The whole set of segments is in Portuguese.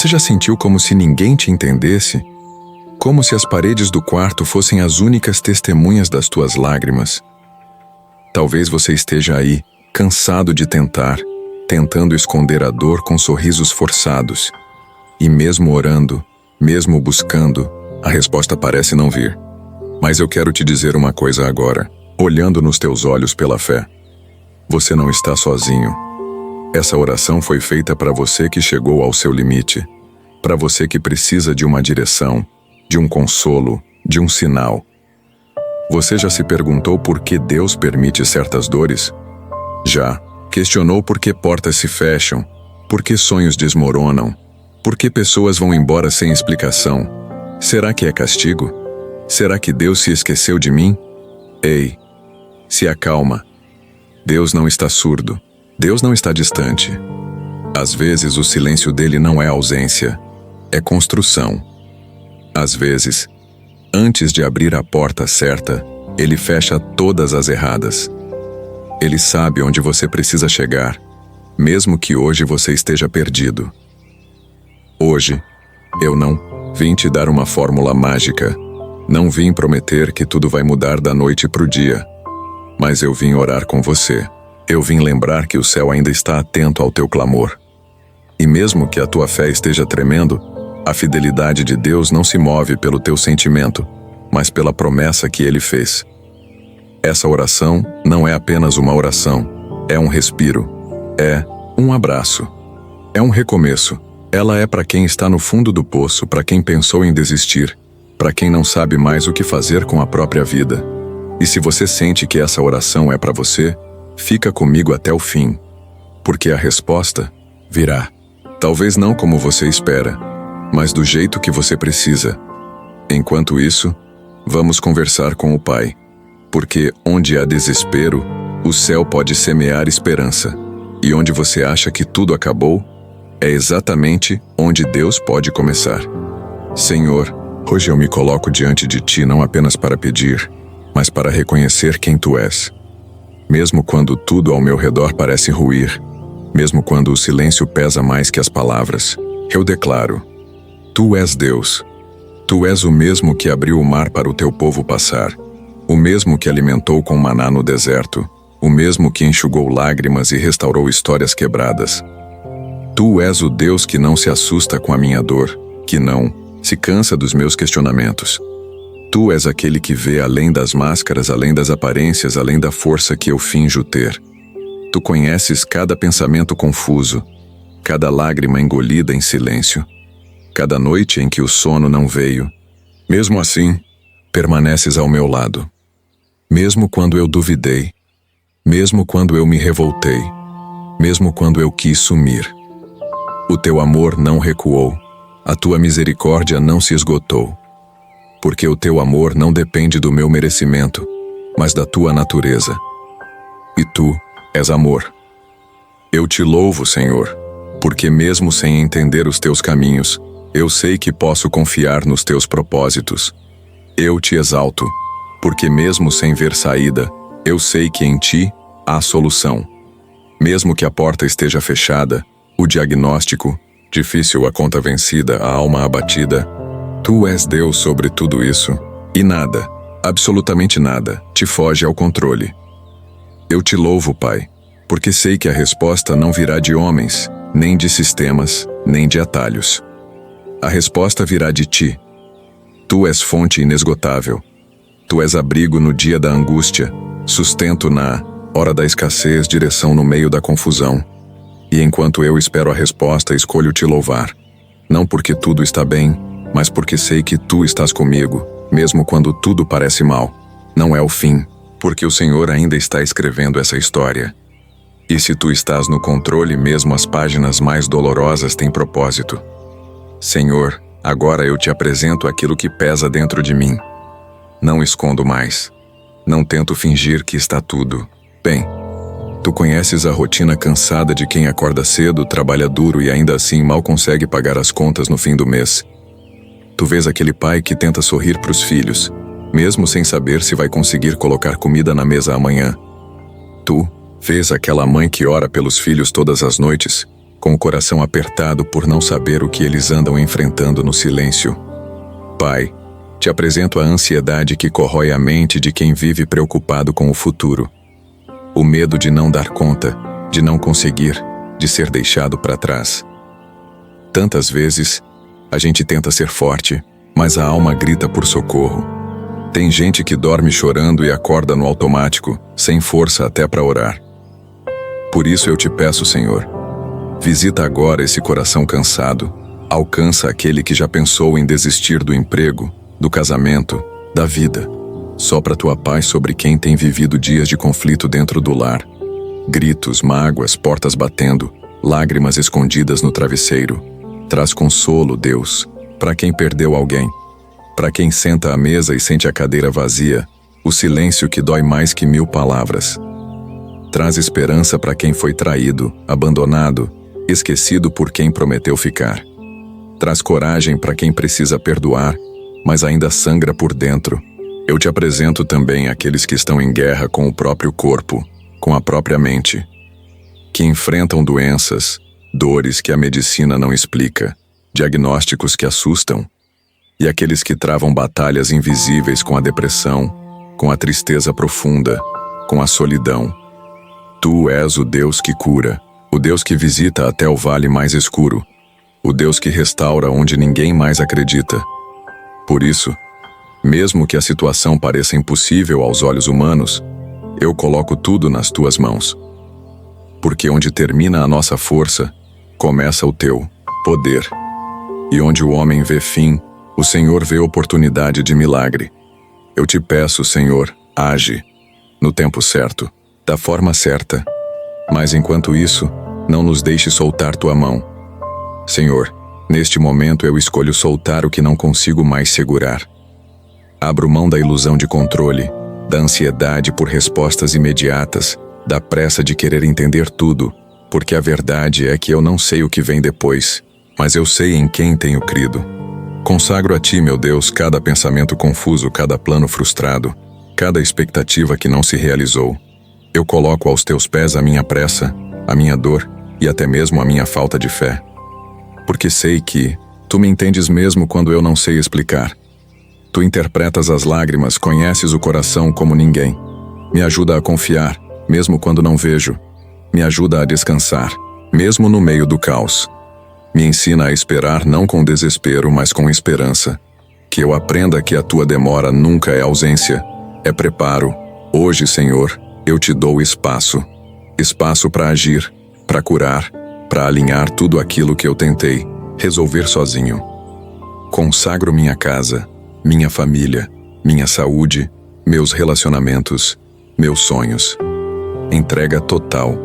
Você já sentiu como se ninguém te entendesse? Como se as paredes do quarto fossem as únicas testemunhas das tuas lágrimas? Talvez você esteja aí, cansado de tentando esconder a dor com sorrisos forçados. E mesmo orando, mesmo buscando, a resposta parece não vir. Mas eu quero te dizer uma coisa agora, olhando nos teus olhos pela fé. Você não está sozinho. Essa oração foi feita para você que chegou ao seu limite, para você que precisa de uma direção, de um consolo, de um sinal. Você já se perguntou por que Deus permite certas dores? Já questionou por que portas se fecham, por que sonhos desmoronam, por que pessoas vão embora sem explicação? Será que é castigo? Será que Deus se esqueceu de mim? Ei, se acalma. Deus não está surdo. Deus não está distante. Às vezes o silêncio dele não é ausência, é construção. Às vezes, antes de abrir a porta certa, ele fecha todas as erradas. Ele sabe onde você precisa chegar, mesmo que hoje você esteja perdido. Hoje, eu não vim te dar uma fórmula mágica. Não vim prometer que tudo vai mudar da noite para o dia. Mas eu vim orar com você. Eu vim lembrar que o céu ainda está atento ao teu clamor. E mesmo que a tua fé esteja tremendo, a fidelidade de Deus não se move pelo teu sentimento, mas pela promessa que Ele fez. Essa oração não é apenas uma oração, é um respiro, é um abraço, é um recomeço. Ela é para quem está no fundo do poço, para quem pensou em desistir, para quem não sabe mais o que fazer com a própria vida. E se você sente que essa oração é para você, fica comigo até o fim, porque a resposta virá. Talvez não como você espera, mas do jeito que você precisa. Enquanto isso, vamos conversar com o Pai, porque onde há desespero, o céu pode semear esperança, e onde você acha que tudo acabou, é exatamente onde Deus pode começar. Senhor, hoje eu me coloco diante de Ti não apenas para pedir, mas para reconhecer quem Tu és. Mesmo quando tudo ao meu redor parece ruir, mesmo quando o silêncio pesa mais que as palavras, eu declaro: Tu és Deus. Tu és o mesmo que abriu o mar para o Teu povo passar, o mesmo que alimentou com maná no deserto, o mesmo que enxugou lágrimas e restaurou histórias quebradas. Tu és o Deus que não se assusta com a minha dor, que não se cansa dos meus questionamentos. Tu és aquele que vê além das máscaras, além das aparências, além da força que eu finjo ter. Tu conheces cada pensamento confuso, cada lágrima engolida em silêncio, cada noite em que o sono não veio. Mesmo assim, permaneces ao meu lado. Mesmo quando eu duvidei, mesmo quando eu me revoltei, mesmo quando eu quis sumir. O teu amor não recuou, a tua misericórdia não se esgotou. Porque o teu amor não depende do meu merecimento, mas da tua natureza. E tu és amor. Eu te louvo, Senhor, porque mesmo sem entender os teus caminhos, eu sei que posso confiar nos teus propósitos. Eu te exalto, porque mesmo sem ver saída, eu sei que em ti há solução. Mesmo que a porta esteja fechada, o diagnóstico, difícil a conta vencida, a alma abatida, Tu és Deus sobre tudo isso, e nada, absolutamente nada, te foge ao controle. Eu te louvo, Pai, porque sei que a resposta não virá de homens, nem de sistemas, nem de atalhos. A resposta virá de Ti. Tu és fonte inesgotável. Tu és abrigo no dia da angústia, sustento na hora da escassez, direção no meio da confusão. E enquanto eu espero a resposta, escolho te louvar. Não porque tudo está bem, mas porque sei que Tu estás comigo, mesmo quando tudo parece mal. Não é o fim, porque o Senhor ainda está escrevendo essa história. E se Tu estás no controle, mesmo as páginas mais dolorosas têm propósito. Senhor, agora eu te apresento aquilo que pesa dentro de mim. Não escondo mais. Não tento fingir que está tudo bem. Tu conheces a rotina cansada de quem acorda cedo, trabalha duro e ainda assim mal consegue pagar as contas no fim do mês. Tu vês aquele pai que tenta sorrir para os filhos, mesmo sem saber se vai conseguir colocar comida na mesa amanhã. Tu vês aquela mãe que ora pelos filhos todas as noites, com o coração apertado por não saber o que eles andam enfrentando no silêncio. Pai, te apresento a ansiedade que corrói a mente de quem vive preocupado com o futuro. O medo de não dar conta, de não conseguir, de ser deixado para trás. Tantas vezes, a gente tenta ser forte, mas a alma grita por socorro. Tem gente que dorme chorando e acorda no automático, sem força até para orar. Por isso eu te peço, Senhor, visita agora esse coração cansado, alcança aquele que já pensou em desistir do emprego, do casamento, da vida. Sopra tua paz sobre quem tem vivido dias de conflito dentro do lar. Gritos, mágoas, portas batendo, lágrimas escondidas no travesseiro. Traz consolo, Deus, para quem perdeu alguém. Para quem senta à mesa e sente a cadeira vazia, o silêncio que dói mais que 1000 palavras. Traz esperança para quem foi traído, abandonado, esquecido por quem prometeu ficar. Traz coragem para quem precisa perdoar, mas ainda sangra por dentro. Eu te apresento também aqueles que estão em guerra com o próprio corpo, com a própria mente, que enfrentam doenças, dores que a medicina não explica, diagnósticos que assustam, e aqueles que travam batalhas invisíveis com a depressão, com a tristeza profunda, com a solidão. Tu és o Deus que cura, o Deus que visita até o vale mais escuro, o Deus que restaura onde ninguém mais acredita. Por isso, mesmo que a situação pareça impossível aos olhos humanos, eu coloco tudo nas tuas mãos. Porque onde termina a nossa força, começa o teu poder. E onde o homem vê fim, o Senhor vê oportunidade de milagre. Eu te peço, Senhor, age, no tempo certo, da forma certa. Mas enquanto isso, não nos deixe soltar tua mão. Senhor, neste momento eu escolho soltar o que não consigo mais segurar. Abro mão da ilusão de controle, da ansiedade por respostas imediatas, da pressa de querer entender tudo, porque a verdade é que eu não sei o que vem depois, mas eu sei em quem tenho crido. Consagro a ti, meu Deus, cada pensamento confuso, cada plano frustrado, cada expectativa que não se realizou. Eu coloco aos teus pés a minha pressa, a minha dor e até mesmo a minha falta de fé. Porque sei que tu me entendes mesmo quando eu não sei explicar. Tu interpretas as lágrimas, conheces o coração como ninguém. Me ajuda a confiar, mesmo quando não vejo. Me ajuda a descansar, mesmo no meio do caos. Me ensina a esperar não com desespero, mas com esperança. Que eu aprenda que a tua demora nunca é ausência, é preparo. Hoje, Senhor, eu te dou espaço. Espaço para agir, para curar, para alinhar tudo aquilo que eu tentei resolver sozinho. Consagro minha casa, minha família, minha saúde, meus relacionamentos, meus sonhos. Entrega total,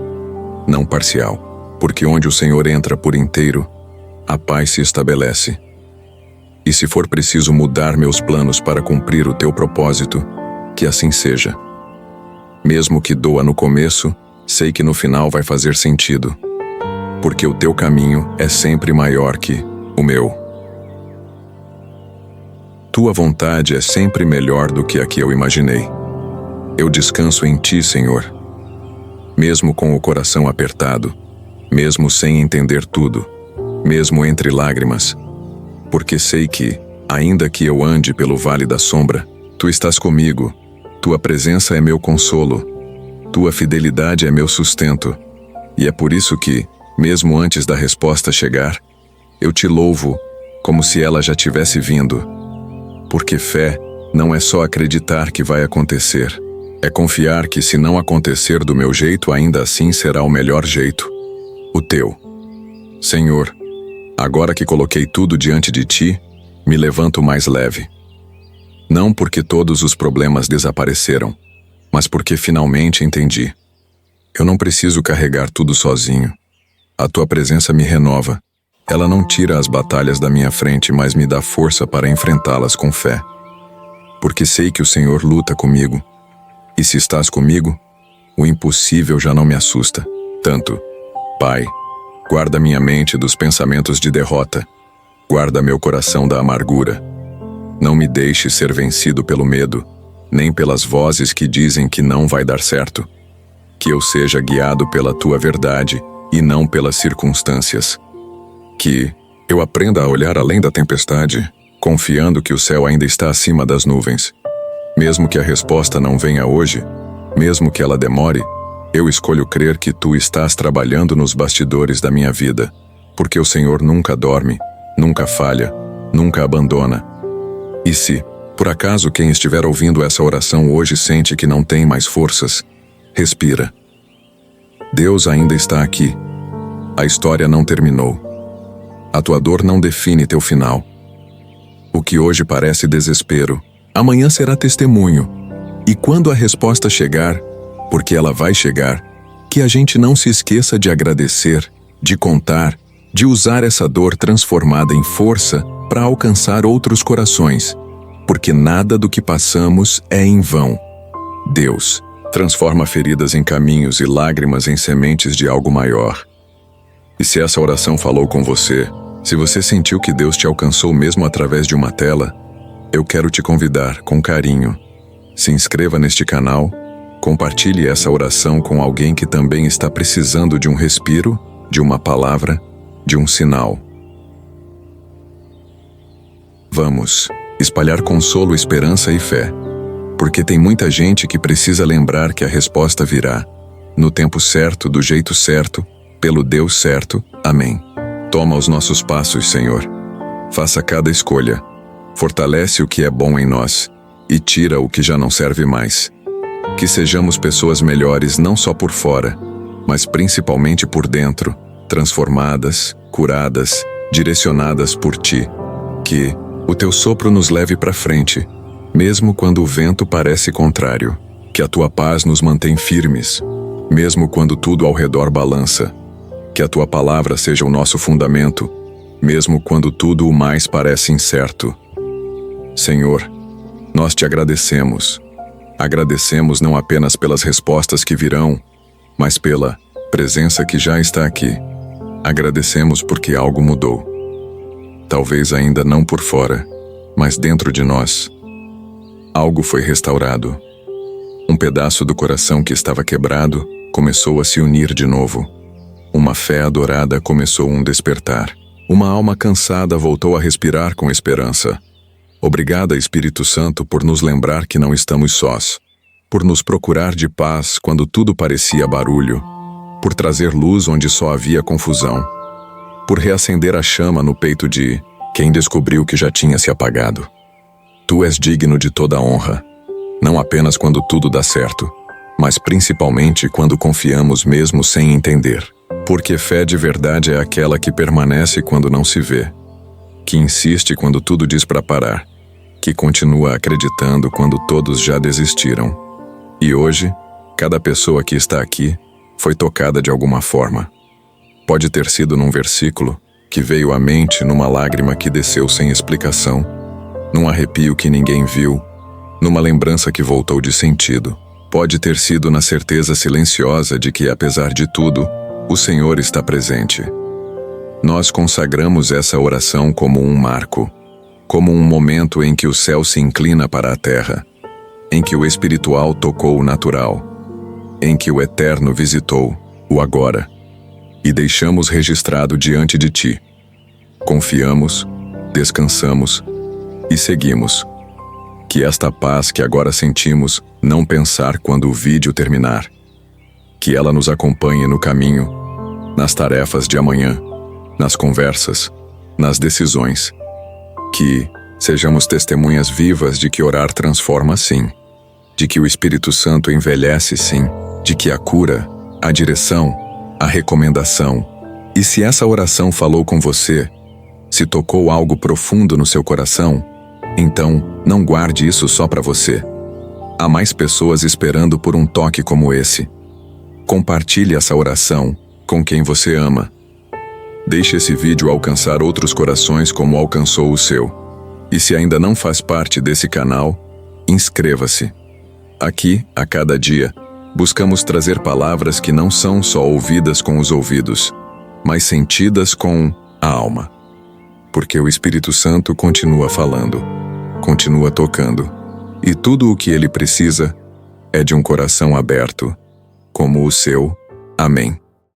não parcial, porque onde o Senhor entra por inteiro, a paz se estabelece. E se for preciso mudar meus planos para cumprir o teu propósito, que assim seja. Mesmo que doa no começo, sei que no final vai fazer sentido, porque o teu caminho é sempre maior que o meu. Tua vontade é sempre melhor do que a que eu imaginei. Eu descanso em ti, Senhor. Mesmo com o coração apertado, mesmo sem entender tudo, mesmo entre lágrimas, porque sei que, ainda que eu ande pelo vale da sombra, tu estás comigo, tua presença é meu consolo, tua fidelidade é meu sustento, e é por isso que, mesmo antes da resposta chegar, eu te louvo como se ela já tivesse vindo. Porque fé não é só acreditar que vai acontecer, é confiar que se não acontecer do meu jeito, ainda assim será o melhor jeito, o teu. Senhor, agora que coloquei tudo diante de ti, me levanto mais leve. Não porque todos os problemas desapareceram, mas porque finalmente entendi. Eu não preciso carregar tudo sozinho. A tua presença me renova. Ela não tira as batalhas da minha frente, mas me dá força para enfrentá-las com fé. Porque sei que o Senhor luta comigo. E se estás comigo, o impossível já não me assusta tanto. Pai, guarda minha mente dos pensamentos de derrota. Guarda meu coração da amargura. Não me deixe ser vencido pelo medo, nem pelas vozes que dizem que não vai dar certo. Que eu seja guiado pela tua verdade e não pelas circunstâncias. Que eu aprenda a olhar além da tempestade, confiando que o céu ainda está acima das nuvens. Mesmo que a resposta não venha hoje, mesmo que ela demore, eu escolho crer que tu estás trabalhando nos bastidores da minha vida, porque o Senhor nunca dorme, nunca falha, nunca abandona. E se, por acaso, quem estiver ouvindo essa oração hoje sente que não tem mais forças, respira. Deus ainda está aqui. A história não terminou. A tua dor não define teu final. O que hoje parece desespero, amanhã será testemunho. E quando a resposta chegar, porque ela vai chegar, que a gente não se esqueça de agradecer, de contar, de usar essa dor transformada em força para alcançar outros corações, porque nada do que passamos é em vão. Deus transforma feridas em caminhos e lágrimas em sementes de algo maior. E se essa oração falou com você, se você sentiu que Deus te alcançou mesmo através de uma tela, eu quero te convidar, com carinho, se inscreva neste canal, compartilhe essa oração com alguém que também está precisando de um respiro, de uma palavra, de um sinal. Vamos espalhar consolo, esperança e fé, porque tem muita gente que precisa lembrar que a resposta virá, no tempo certo, do jeito certo, pelo Deus certo. Amém. Toma os nossos passos, Senhor. Faça cada escolha. Fortalece o que é bom em nós e tira o que já não serve mais. Que sejamos pessoas melhores não só por fora, mas principalmente por dentro, transformadas, curadas, direcionadas por Ti. Que o Teu sopro nos leve para frente, mesmo quando o vento parece contrário. Que a Tua paz nos mantém firmes, mesmo quando tudo ao redor balança. Que a Tua palavra seja o nosso fundamento, mesmo quando tudo o mais parece incerto. Senhor, nós Te agradecemos. Agradecemos não apenas pelas respostas que virão, mas pela presença que já está aqui. Agradecemos porque algo mudou. Talvez ainda não por fora, mas dentro de nós. Algo foi restaurado. Um pedaço do coração que estava quebrado começou a se unir de novo. Uma fé adorada começou um despertar. Uma alma cansada voltou a respirar com esperança. Obrigada, Espírito Santo, por nos lembrar que não estamos sós, por nos procurar de paz quando tudo parecia barulho, por trazer luz onde só havia confusão, por reacender a chama no peito de quem descobriu que já tinha se apagado. Tu és digno de toda honra, não apenas quando tudo dá certo, mas principalmente quando confiamos mesmo sem entender. Porque fé de verdade é aquela que permanece quando não se vê, que insiste quando tudo diz para parar, que continua acreditando quando todos já desistiram. E hoje, cada pessoa que está aqui foi tocada de alguma forma. Pode ter sido num versículo que veio à mente, numa lágrima que desceu sem explicação, num arrepio que ninguém viu, numa lembrança que voltou de sentido. Pode ter sido na certeza silenciosa de que, apesar de tudo, o Senhor está presente. Nós consagramos essa oração como um marco, como um momento em que o céu se inclina para a terra, em que o espiritual tocou o natural, em que o eterno visitou o agora, e deixamos registrado diante de Ti. Confiamos, descansamos e seguimos. Que esta paz que agora sentimos não pensar quando o vídeo terminar. Que ela nos acompanhe no caminho, nas tarefas de amanhã, nas conversas, nas decisões. Que sejamos testemunhas vivas de que orar transforma sim, de que o Espírito Santo envelhece sim, de que a cura, a direção, a recomendação. E se essa oração falou com você, se tocou algo profundo no seu coração, então não guarde isso só para você. Há mais pessoas esperando por um toque como esse. Compartilhe essa oração com quem você ama. Deixe esse vídeo alcançar outros corações como alcançou o seu. E se ainda não faz parte desse canal, inscreva-se. Aqui, a cada dia, buscamos trazer palavras que não são só ouvidas com os ouvidos, mas sentidas com a alma. Porque o Espírito Santo continua falando, continua tocando, e tudo o que ele precisa é de um coração aberto, como o seu. Amém.